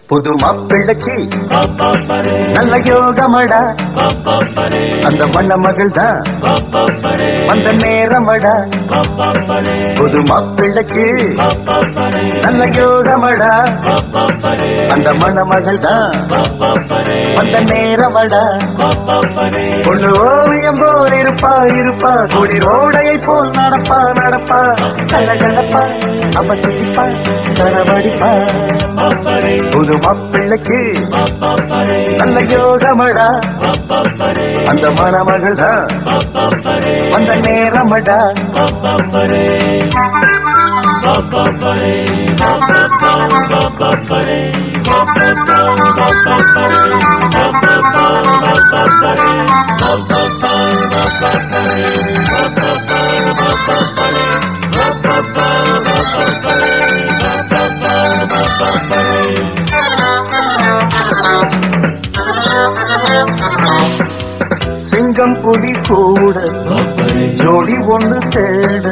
புது மாப்பிள்ளைக்கு நல்ல யோகமடா, அந்த மண்ண மகள் தான் வந்த நேரமடா. புது மாப்பிள்ளைக்கு நல்ல யோகமடா, அந்த மண்ண மகள் தான் வந்த நேரமடா. பொண்ணு ஓவியம் போல் இருப்பா இருப்பா, குளிரோடையை போல் நடப்பா நடப்பா, கலகலப்பா அவசிப்பா கரவடிப்பா. புது மாப்பிள்ளைக்கு நல்ல யோகமடா, அந்த மணமகள் தான் வந்த நேரமடா. சிங்கம் புலி கூட ஜோடி ஒன்று தேட,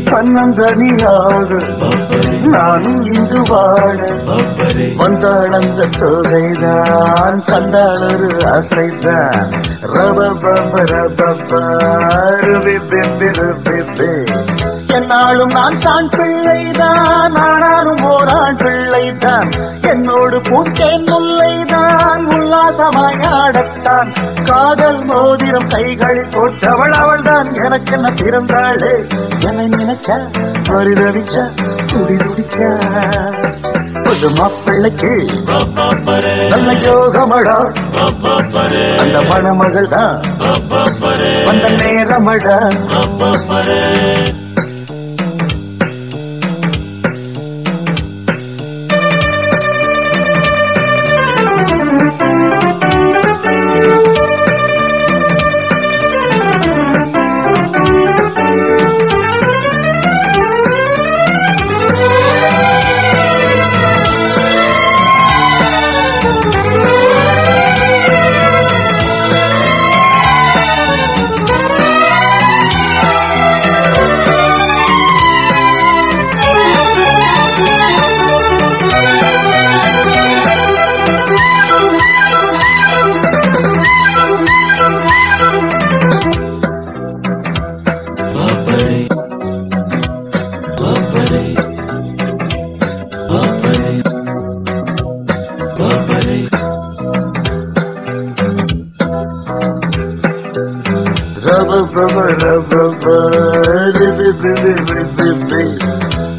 தன்னந்தனியாக நானும் இங்கு வாழ. வந்தாள் அந்த தொகைதான், தந்தாள் ஒரு அசைதான். என்னாலும் நான் சான் பிள்ளைதான், ஆனாலும் ஓரான் பிள்ளைதான். என்னோடு பூத்தேன் முல்லைதான், உல்லாசமாயாடத்தான். காதல் மோதிரம் கைகளில் போட்டவள் அவள்தான், எனக்கு என்ன பிறந்தாளே. என்னை நினைச்சா பரிதவிச்சா துடி துடிச்சா. புது மாப்பிள்ளைக்கு நல்ல யோகமடா, அந்த மணமகள் தான் வந்த நேரமடா.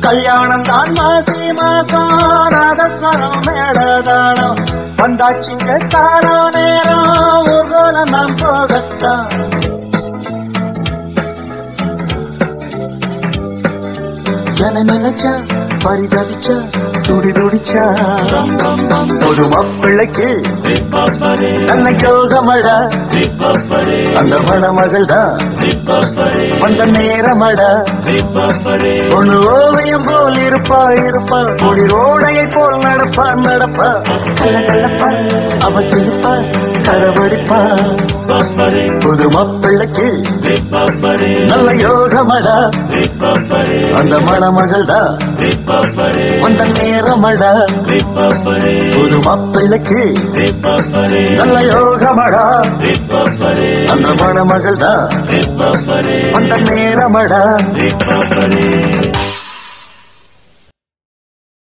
கல்யாணம் தான் மாசி மாசம், நாதஸ்வரம் மேடதானம் வந்தாச்சுங்க காலோ நேரம், ஊர்வலம் நாம் போகத்தான். என நினைச்சா பரிதவிச்சா துடி துடிச்சா. ஒரு மாப்பிள்ளைக்கு நல்ல யோகமடா, அந்த மணமகள் தான் வந்த நேரமடா. ஒண்ணு ஓவியம் போல் இருப்பா இருப்பா, குளிரோடையை போல் நடப்பா நடப்பா, கலகலப்பா அவசிப்பா கரவடிப்பா. புது மாப்பிள்ளைக்கு நல்ல யோகமடா, அந்த மணமகள் தான் வந்த நேரமடா. புது மாப்பிள்ளைக்கு நல்ல யோகமடா, அந்த மணமகள் தான் வந்த நேரமடா.